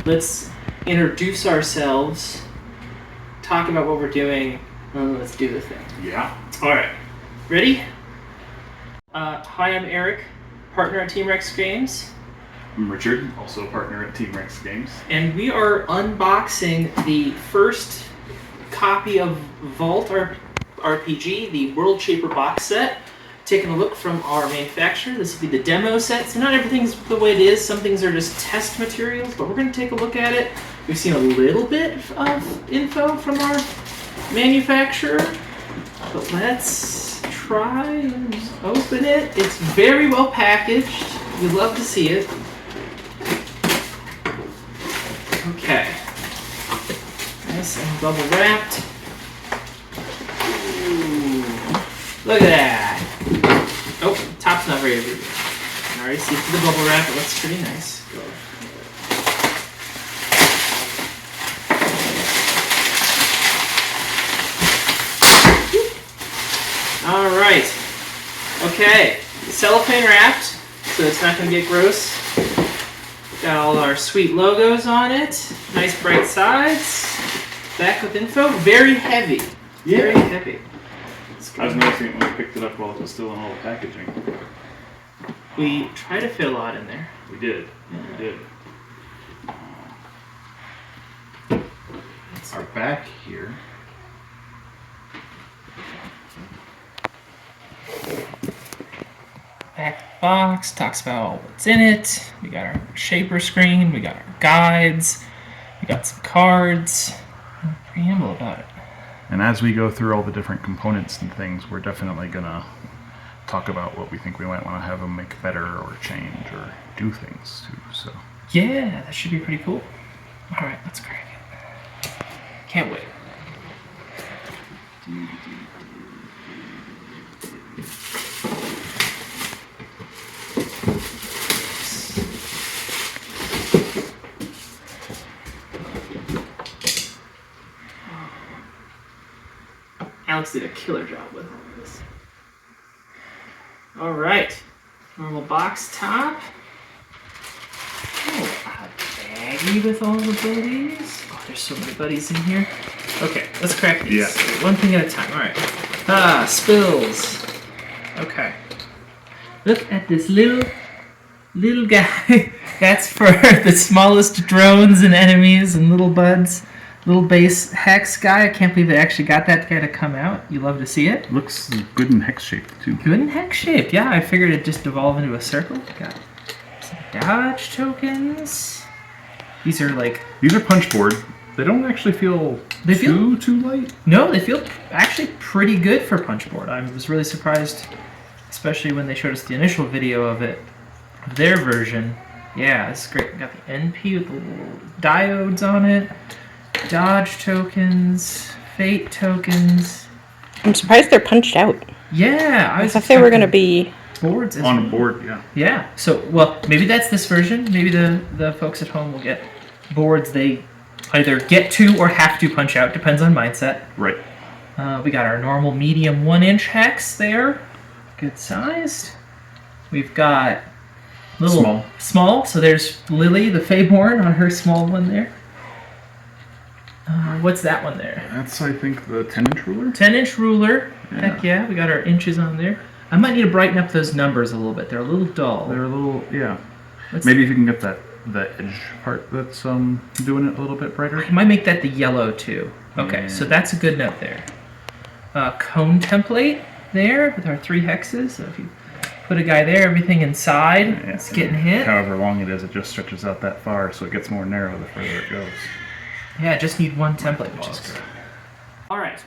let's introduce ourselves, talk about what we're doing, and let's do the thing. Yeah. All right. Ready? Hi, I'm Erik, partner at Team Rex Games. I'm Richard, also a partner at Team Rex Games. And we are unboxing the first copy of Vault RPG, the World Shaper box set. Taking a look from our manufacturer. This will be the demo set. So not everything's the way it is. Some things are just test materials, but we're going to take a look at it. We've seen a little bit of info from our manufacturer, but let's try and open it. It's very well packaged. We'd love to see it. Okay. Nice and bubble wrapped. Ooh. Look at that. Oh, top's not very everywhere. I already see through the bubble wrap. It looks pretty nice. All right. Okay. Cellophane wrapped, so it's not going to get gross. Got all our sweet logos on it. Nice bright sides. Back with info. Very heavy. Yeah. Very heavy. I was noticing it when we picked it up while it was still in all the packaging. We tried to fit a lot in there. We did. Yeah. We did. Our back here. Back box talks about what's in it. We got our shaper screen. We got our guides. We got some cards. And a preamble about it. And as we go through all the different components and things, we're definitely going to talk about what we think we might want to have them make better or change or do things too. So yeah, that should be pretty cool. All right, let's crack it. Can't wait. Alex did a killer job with all of this. All right, normal box top. Oh, a baggie with all the buddies. Oh, there's so many buddies in here. Okay, let's crack these. Yeah. One thing at a time. All right. Spills. Okay. Look at this little guy. That's for the smallest drones and enemies and little buds. Little base hex guy. I can't believe they actually got that guy to come out. You love to see it. looks good in hex shape too. Good in hex shape. Yeah, I figured it'd just devolve into a circle. Got some dodge tokens. These are punch board. They don't actually feel too light. No, they feel actually pretty good for punch board. I was really surprised, especially when they showed us the initial video of it, their version. Yeah, it's great. Got the NP with the little diodes on it. Dodge tokens, fate tokens. I'm surprised they're punched out. Yeah, I thought they were going to be boards on a board. Yeah. Yeah. So, well, maybe that's this version. Maybe the folks at home will get boards they either get to or have to punch out. Depends on mindset. Right. We got our normal medium 1-inch hex there. Good sized. We've got little small. So there's Lily, the Feyborn, on her small one there. What's that one there? That's, I think, the 10-inch ruler? 10-inch ruler. Yeah. Heck yeah, we got our inches on there. I might need to brighten up those numbers a little bit. They're a little dull. They're a little, yeah. Maybe if you can get the edge part that's doing it a little bit brighter. I might make that the yellow too. Okay, so that's a good note there. Cone template there with our 3 hexes. So if you put a guy there, everything inside is getting hit. However long it is, it just stretches out that far, so it gets more narrow the further it goes. Yeah, just need one template, which is good. All right,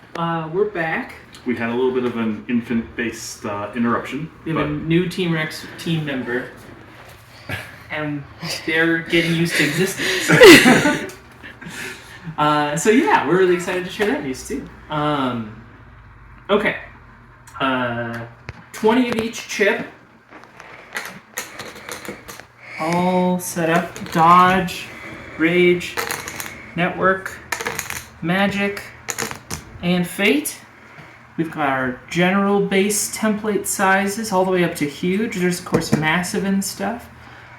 we're back. We had a little bit of an infant-based interruption. We have a new Team Rex team member, and they're getting used to existence. So yeah, we're really excited to share that news too. Okay, 20 of each chip, all set up. Dodge, Rage, Network, Magic, and Fate. We've got our general base template sizes all the way up to huge. There's, of course, massive and stuff.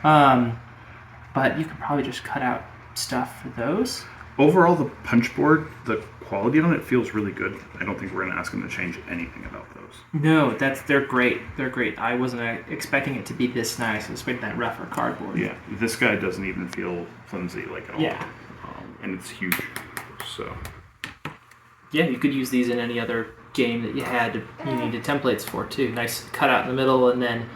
But you could probably just cut out stuff for those. Overall, the punch board, the quality on it feels really good. I don't think we're going to ask them to change anything about those. No, they're great. They're great. I wasn't expecting it to be this nice. I was expecting that rougher cardboard. Yeah, this guy doesn't even feel flimsy like at all. Yeah. And it's huge, so. Yeah, you could use these in any other game that you needed templates for too. Nice cutout in the middle, and then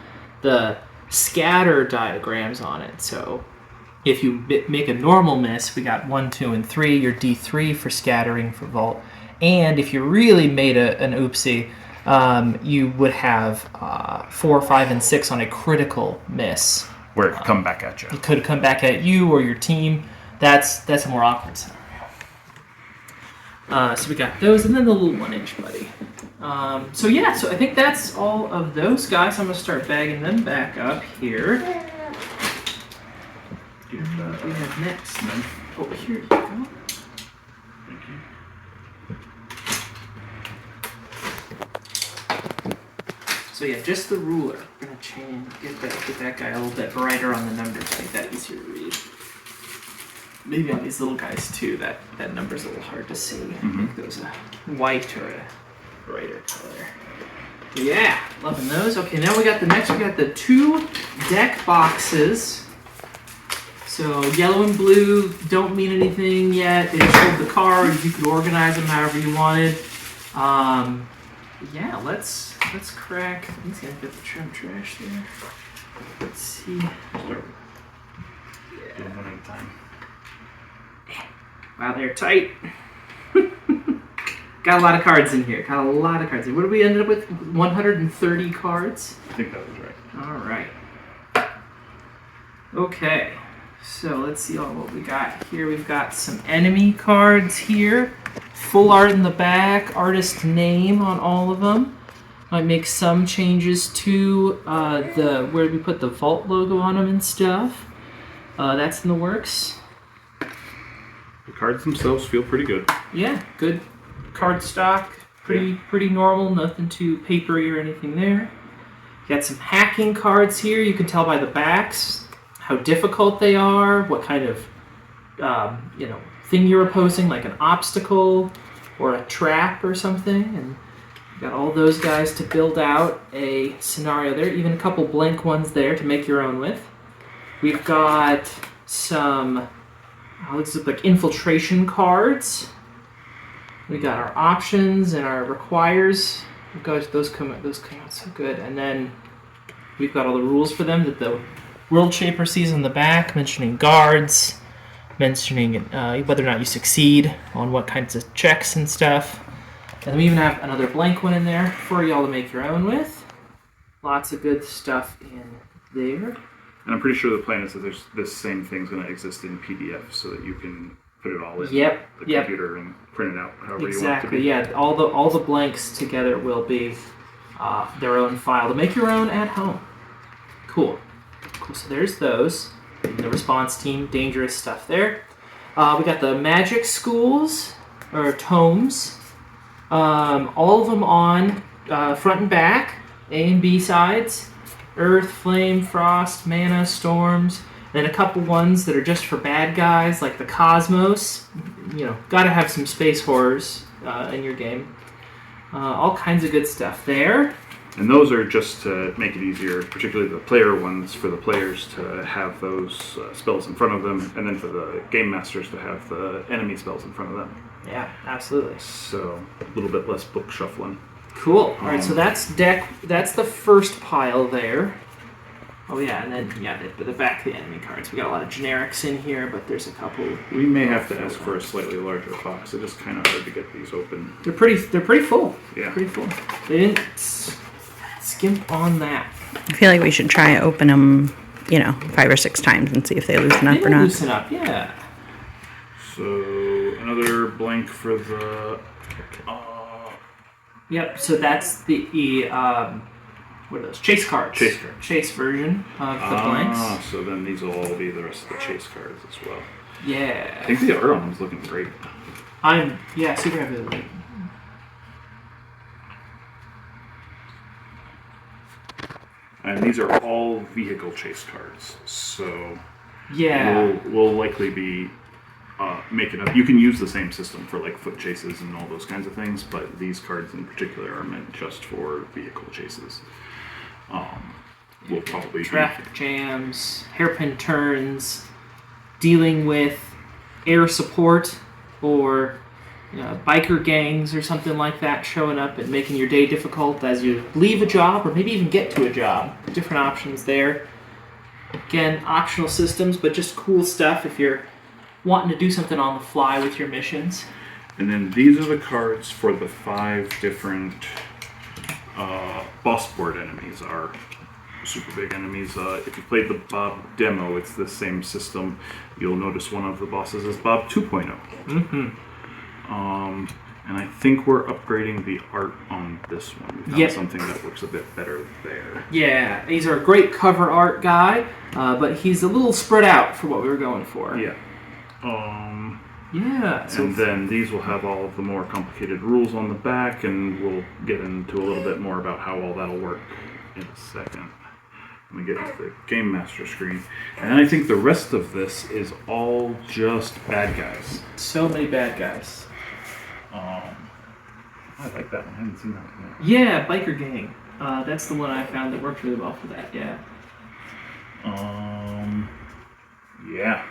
the scatter diagrams on it. So if you make a normal miss, we got 1, 2, and 3. Your D3 for scattering for vault, and if you really made an oopsie, you would have 4, 5, and 6 on a critical miss. Where it could come back at you. It could come back at you or your team. That's a more awkward scenario. So we got those, and then the little 1-inch buddy. So I think that's all of those guys. I'm going to start bagging them back up here. What do we have next? Oh, here you go. Thank you. So yeah, just the ruler. We're going to get that guy a little bit brighter on the numbers, make that easier to read. Maybe on these little guys too, that number's a little hard to see. Make those a white or a brighter color. Yeah, loving those. Okay, now we got the 2 deck boxes. So yellow and blue don't mean anything yet. They just hold the cards. You could organize them however you wanted. Yeah, let's crack. He's gonna get the trim trash there. Let's see. Do them one at a time. Wow, they're tight. Got a lot of cards in here. What did we end up with? 130 cards? I think that was right. All right. Okay. So let's see what we got here. We've got some enemy cards here. Full art in the back. Artist name on all of them. Might make some changes to where we put the vault logo on them and stuff. That's in the works. The cards themselves feel pretty good. Yeah, good card stock. Pretty normal. Nothing too papery or anything there. Got some hacking cards here. You can tell by the backs how difficult they are, what kind of thing you're opposing, like an obstacle or a trap or something. And you got all those guys to build out a scenario there. Even a couple blank ones there to make your own with. We've got some looks like infiltration cards. We got our options and our requires. Gosh, those come out so good. And then we've got all the rules for them that the World Shaper sees in the back, mentioning guards, mentioning whether or not you succeed on what kinds of checks and stuff. And we even have another blank one in there for y'all to make your own with. Lots of good stuff in there. And I'm pretty sure the plan is that this same thing's going to exist in PDF so that you can put it all in the computer and print it out however you want it to be. Yeah. All the blanks together will be their own file to make your own at home. Cool. So there's those. The response team, dangerous stuff there. We got the magic schools or tomes. All of them on front and back, A and B sides. Earth, Flame, Frost, Mana, Storms, then a couple ones that are just for bad guys, like the Cosmos. Gotta have some space horrors in your game. All kinds of good stuff there. And those are just to make it easier, particularly the player ones, for the players to have those spells in front of them, and then for the game masters to have the enemy spells in front of them. Yeah, absolutely. So a little bit less book shuffling. Cool. All right, so that's the first pile there. Oh yeah, and then the back of the enemy cards. We got a lot of generics in here, but there's a couple. We may have to ask for a slightly larger box. It is kind of hard to get these open. They're pretty full. Yeah. Pretty full. They didn't skimp on that. I feel like we should try and open them, 5 or 6 times and see if they loosen up or not. Loosen up, yeah. So another blank for the. Yep. So that's the what are those? Chase cards. Chase version of the blanks. So then these will all be the rest of the chase cards as well. Yeah. I think the art on them is looking great. I'm super happy with it. And these are all vehicle chase cards, so yeah, we'll likely be make it up. You can use the same system for like foot chases and all those kinds of things, but these cards in particular are meant just for vehicle chases. Will probably traffic jams, hairpin turns, dealing with air support or biker gangs or something like that showing up and making your day difficult as you leave a job or maybe even get to a job. Different options there. Again, optional systems, but just cool stuff if you're wanting to do something on the fly with your missions. And then these are the cards for the 5 different boss board enemies. Are super big enemies. If you played the Bob demo, it's the same system. You'll notice one of the bosses is Bob 2.0. And I think we're upgrading the art on this one. We found something that works a bit better there. Yeah, these are a great cover art guy, but he's a little spread out for what we were going for. Yeah. So and then these will have all of the more complicated rules on the back, and we'll get into a little bit more about how all that'll work in a second. Let me get into the Game Master screen. And I think the rest of this is all just bad guys. So many bad guys. I like that one. I haven't seen that one yet. Yeah, Biker Gang. That's the one I found that worked really well for that, yeah. Yeah.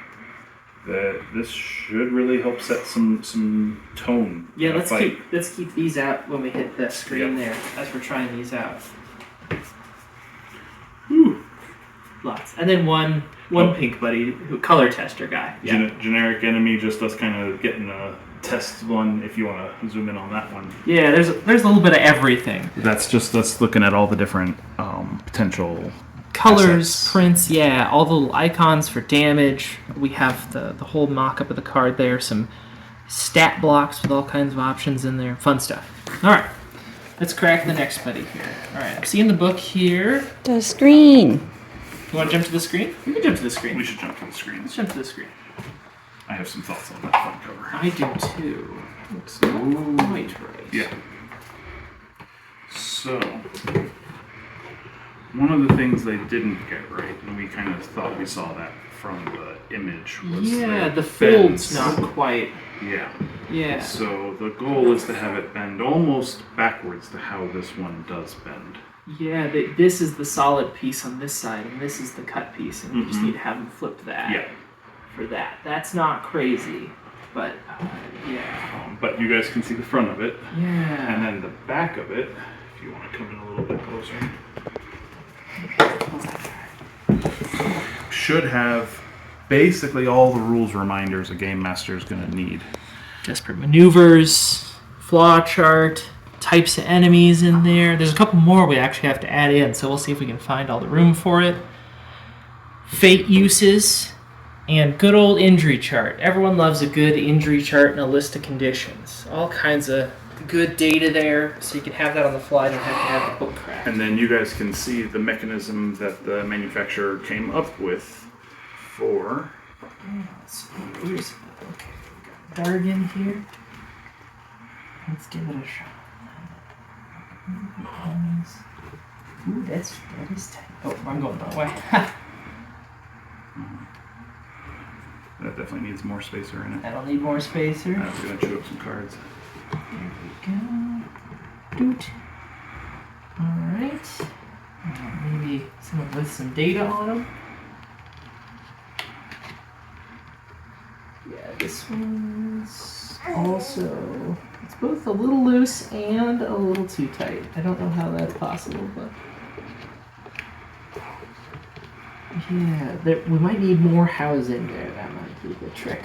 This should really help set some tone. Yeah, let's keep these out when we hit the screen there as we're trying these out. Whew. Lots. And then one pink buddy, color tester guy. Yeah. Generic enemy, just us kind of getting a test one if you want to zoom in on that one. Yeah, there's a little bit of everything. That's just us looking at all the different potential colors, assets. prints, all the little icons for damage. We have the whole mock-up of the card there, some stat blocks with all kinds of options in there. Fun stuff. All right, let's crack the next buddy here. All right, I'm seeing the book here. The screen. You want to jump to the screen? We can jump to the screen. We should jump to the screen. Let's jump to the screen. I have some thoughts on that front cover. I do too. Looks not quite right. Yeah. So, one of the things they didn't get right, and we kind of thought we saw that from the image, was the fold's not quite. Yeah. Yeah. So the goal is to have it bend almost backwards to how this one does bend. Yeah, this is the solid piece on this side, and this is the cut piece, and we just need to have them flip that. Yeah. For that. That's not crazy, but But you guys can see the front of it. Yeah. And then the back of it, if you want to come in a little bit closer, should have basically all the rules reminders a game master is going to need. Desperate maneuvers, flaw chart, types of enemies in there. There's a couple more we actually have to add in, so we'll see if we can find all the room for it. Fate uses. And good old injury chart. Everyone loves a good injury chart and a list of conditions. All kinds of good data there, so you can have that on the fly and have to have the book cracked. And then you guys can see the mechanism that the manufacturer came up with for... Okay, we got Dargan here. Let's give it a shot. Ooh, that is tight. Oh, I'm going the wrong way. That definitely needs more spacer in it. That'll need more spacer. We're going to chew up some cards. There we go. Doot. Alright. Maybe some with some data on them. Yeah, this one's also... It's both a little loose and a little too tight. I don't know how that's possible, but... Yeah, we might need more housing there. That might be the trick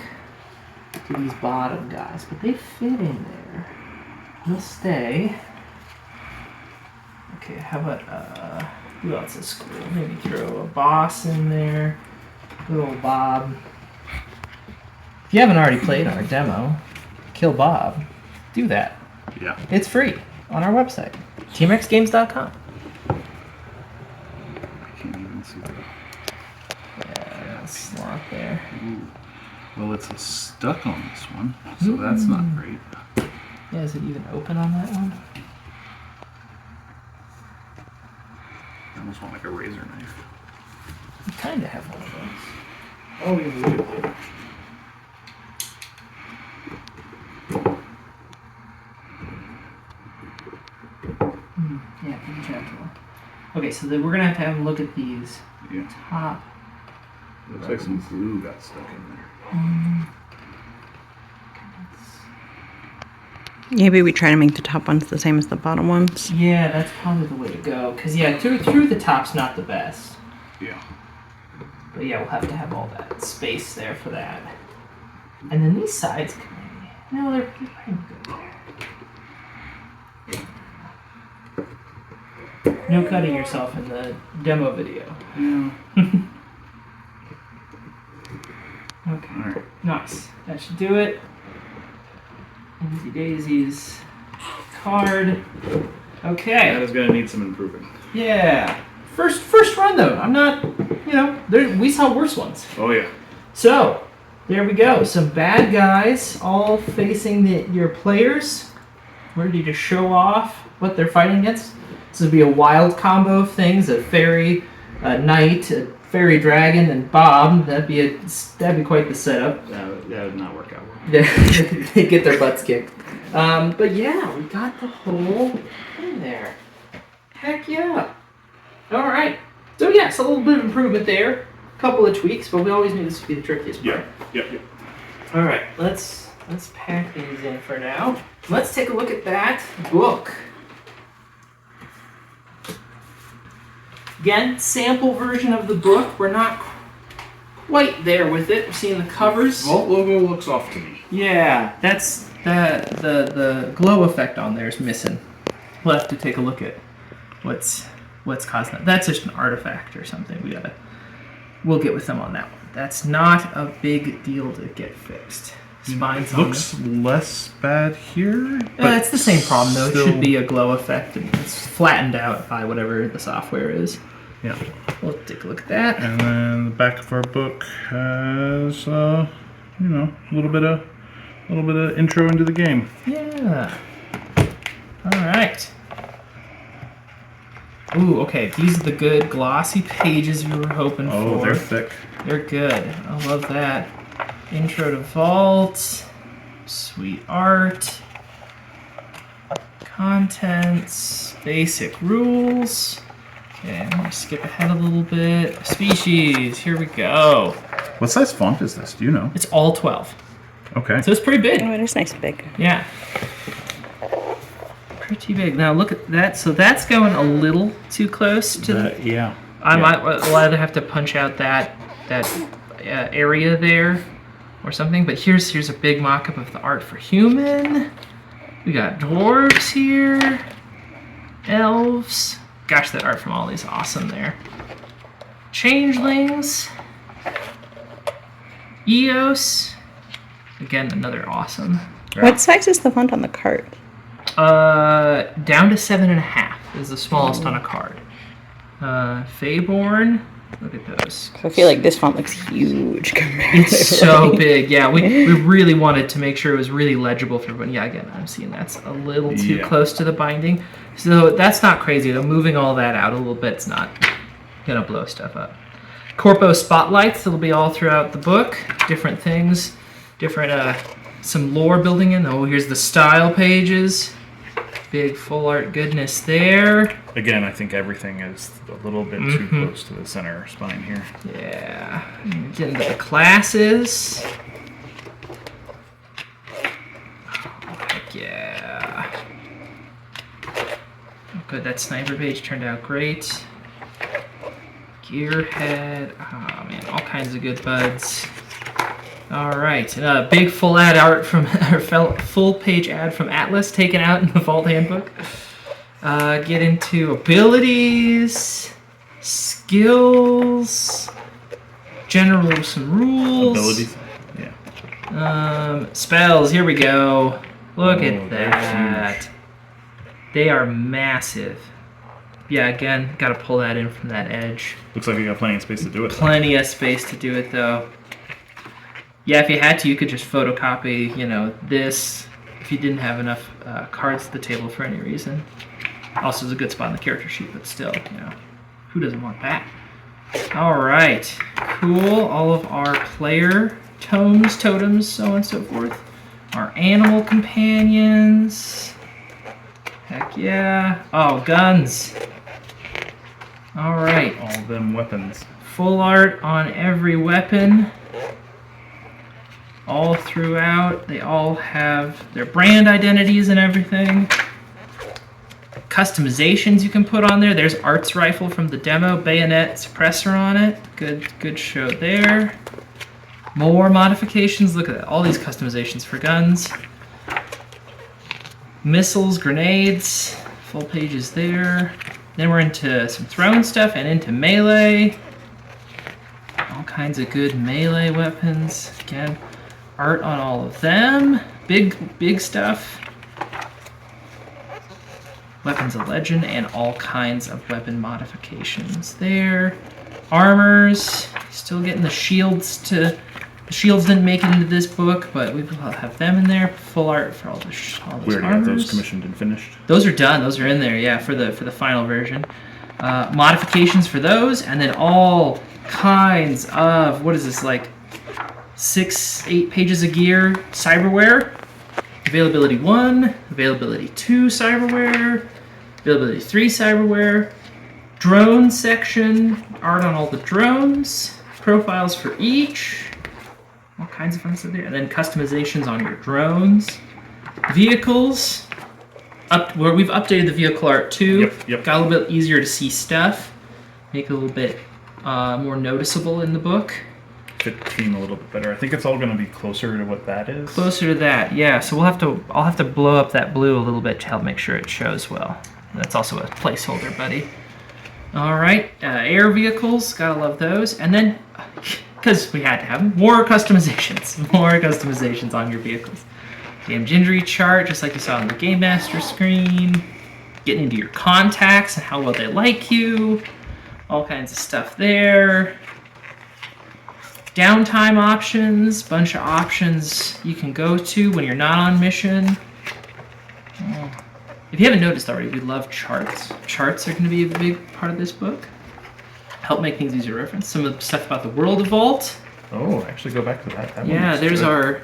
to these bottom guys, but they fit in there. They'll stay. Okay, how about who else is cool? Maybe throw a boss in there. Little Bob. If you haven't already played our demo, Kill Bob, do that. Yeah. It's free on our website, tmxgames.com. I can't even see that. Slot there. Ooh. Well, it's stuck on this one, so that's not great. Yeah, is it even open on that one? I almost want like a razor knife. We kind of have one of those. Oh, yeah, we do. Yeah, be gentle. Okay, so then we're gonna have to have a look at these Yeah. top. Looks like some glue got stuck in there. Maybe we try to make the top ones the same as the bottom ones. Yeah, that's probably the way to go. Cause yeah, through the top's not the best. Yeah. But yeah, we'll have to have all that space there for that. And then these sides, no, they're pretty good. No cutting yourself in the demo video. Yeah. Okay. All right. Nice. That should do it. Easy daisies. Card. Okay. That is gonna need some improving. Yeah. First run though. I'm not. We saw worse ones. Oh yeah. So there we go. Some bad guys all facing your players, ready to show off what they're fighting against. This would be a wild combo of things: a fairy, a knight, a fairy dragon, and Bob. That'd be quite the setup. That would not work out well. They get their butts kicked. But yeah, we got the whole thing there. Heck yeah. All right. So yeah, it's a little bit of improvement there. A couple of tweaks, but we always knew this would be the trickiest part. Yep. All right, let's pack these in for now. Let's take a look at that book. Again, sample version of the book. We're not quite there with it. We're seeing the covers. Vault logo looks off to me. Yeah, that's the glow effect on there is missing. We'll have to take a look at what's causing that. That's just an artifact or something. We'll get with them on that one. That's not a big deal to get fixed. Spines on Looks less bad here. it's the same problem though. Still... It should be a glow effect, and it's flattened out by whatever the software is. Yeah. We'll take a look at that. And then the back of our book has, a little bit of intro into the game. Yeah. All right. Ooh, okay. These are the good glossy pages we were hoping for. Oh, they're thick. They're good. I love that. Intro to Vault. Sweet art. Contents. Basic rules. Okay, I'm going to skip ahead a little bit. Species. Here we go. What size font is this? Do you know? It's all 12. Okay. So it's pretty big. Oh, it is nice and big. Yeah. Pretty big. Now look at that. So that's going a little too close to the... Yeah. We'll either have to punch out that area there or something. But here's a big mock-up of the art for human. We got dwarves here. Elves. Gosh, that art from Ollie is awesome there. Changelings. Eos. Again, another awesome. What size is the font on the card? Down to 7.5 is the smallest on a card. Feyborn. Look at those. So I feel like this font looks huge compared to It's so big. Yeah, we really wanted to make sure it was really legible for everyone. Yeah, again, I'm seeing that's a little too close to the binding. So that's not crazy, though. Moving all that out a little bit's not going to blow stuff up. Corpo spotlights that'll be all throughout the book. Different things. Different, some lore building in. Oh, here's the style pages. Big full art goodness there. Again, I think everything is a little bit too close to the center spine here. Yeah. Get into the classes. Oh, heck yeah. Oh, good. That sniper page turned out great. Gearhead. Oh, man. All kinds of good buds. All right, big full page ad from Atlas taken out in the Vault Handbook. Get into abilities, skills, general some rules. Abilities, yeah. Spells. Here we go. Look at that. They are massive. Yeah, again, got to pull that in from that edge. Looks like you got plenty of space to do it. Plenty of space to do it, though. Yeah, if you had to, you could just photocopy, this, if you didn't have enough cards at the table for any reason. Also, it's a good spot in the character sheet, but still, who doesn't want that? All right, cool. All of our player totems, so on and so forth. Our animal companions. Heck yeah. Oh, guns. All right. All them weapons. Full art on every weapon. All throughout. They all have their brand identities and everything. Customizations you can put on there. There's Art's rifle from the demo. Bayonet suppressor on it. Good show there. More modifications. Look at that. All these customizations for guns. Missiles, grenades. Full pages there. Then we're into some thrown stuff and into melee. All kinds of good melee weapons. Again, art on all of them. Big stuff. Weapons of Legend and all kinds of weapon modifications there. Armors. Still getting the shields to... The shields didn't make it into this book, but we will have them in there. Full art for all those We already armors. have those commissioned and finished. Those are done. Those are in there, yeah, for the final version. Modifications for those, and then all kinds of, what is this, like 6-8 pages of gear, cyberware. Availability 1, availability 2 cyberware, availability 3 cyberware, drone section, art on all the drones, profiles for each. All kinds of fun stuff there. And then customizations on your drones. Vehicles. Where we've updated the vehicle art too. Yep. Got a little bit easier to see stuff. Make it a little bit more noticeable in the book. Fit the team a little bit better. I think it's all going to be closer to what that is. Closer to that, yeah. So I'll have to blow up that blue a little bit to help make sure it shows well. That's also a placeholder, buddy. All right, air vehicles. Gotta love those. And then... because we had to have more customizations on your vehicles. Damn Gingery chart, just like you saw on the Game Master screen. Getting into your contacts and how well they like you. All kinds of stuff there. Downtime options, bunch of options you can go to when you're not on mission. If you haven't noticed already, we love charts. Charts are going to be a big part of this book. Help make things easier to reference. Some of the stuff about the world of Vault. Oh, actually go back to that. Yeah, there's our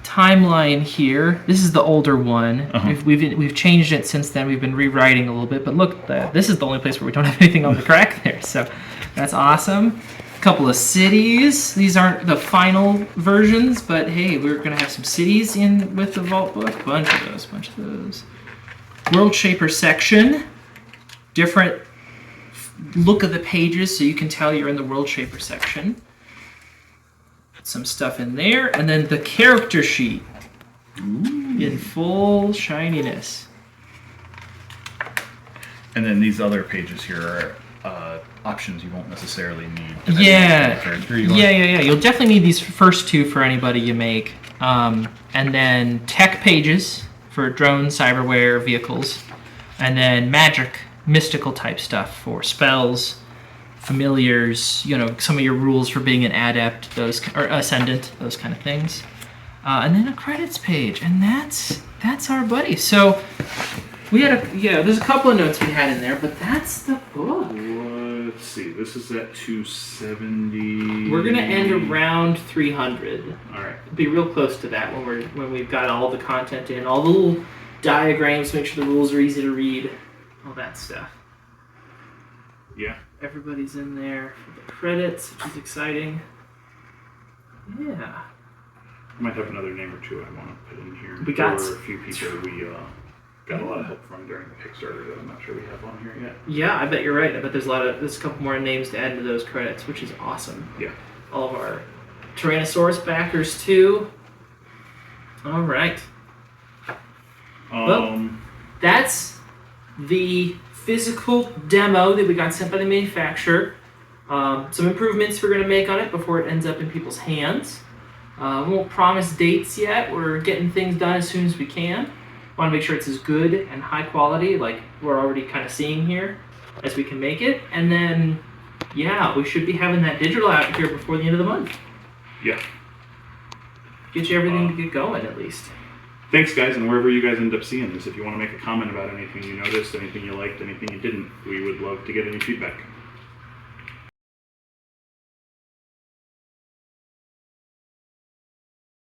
timeline here. This is the older one. Uh-huh. We've changed it since then. We've been rewriting a little bit, but look, this is the only place where we don't have anything on the crack there. So that's awesome. A couple of cities. These aren't the final versions, but hey, we're gonna have some cities in with the Vault book. Bunch of those. World Shaper section. Different look of the pages so you can tell you're in the World Shaper section. Some stuff in there, and then the character sheet. Ooh. In full shininess. And then these other pages here are options you won't necessarily need. Yeah. You'll definitely need these first two for anybody you make. And then tech pages for drone, cyberware, vehicles. And then magic, mystical type stuff for spells, familiars, some of your rules for being an adept, or ascendant, those kind of things. And then a credits page, and that's our buddy. So we had there's a couple of notes we had in there, but that's the book. Let's see, this is at 270. We're gonna end around 300. All right. Be real close to that when we've got all the content in, all the little diagrams, make sure the rules are easy to read, all that stuff. Yeah. Everybody's in there for the credits, which is exciting. Yeah. I might have another name or two I want to put in here. We got a few people we got a lot of help from during the Kickstarter that I'm not sure we have on here yet. Yeah, I bet you're right. I bet there's a couple more names to add to those credits, which is awesome. Yeah. All of our Tyrannosaurus backers too. All right. Well, that's the physical demo that we got sent by the manufacturer. Some improvements we're going to make on it before it ends up in people's hands. We won't promise dates yet. We're getting things done as soon as we can. Want to make sure it's as good and high quality, like we're already kind of seeing here, as we can make it. And then, yeah, we should be having that digital out here before the end of the month. Yeah. Get you everything to get going, at least. Thanks, guys, and wherever you guys end up seeing this, if you want to make a comment about anything you noticed, anything you liked, anything you didn't, we would love to get any feedback.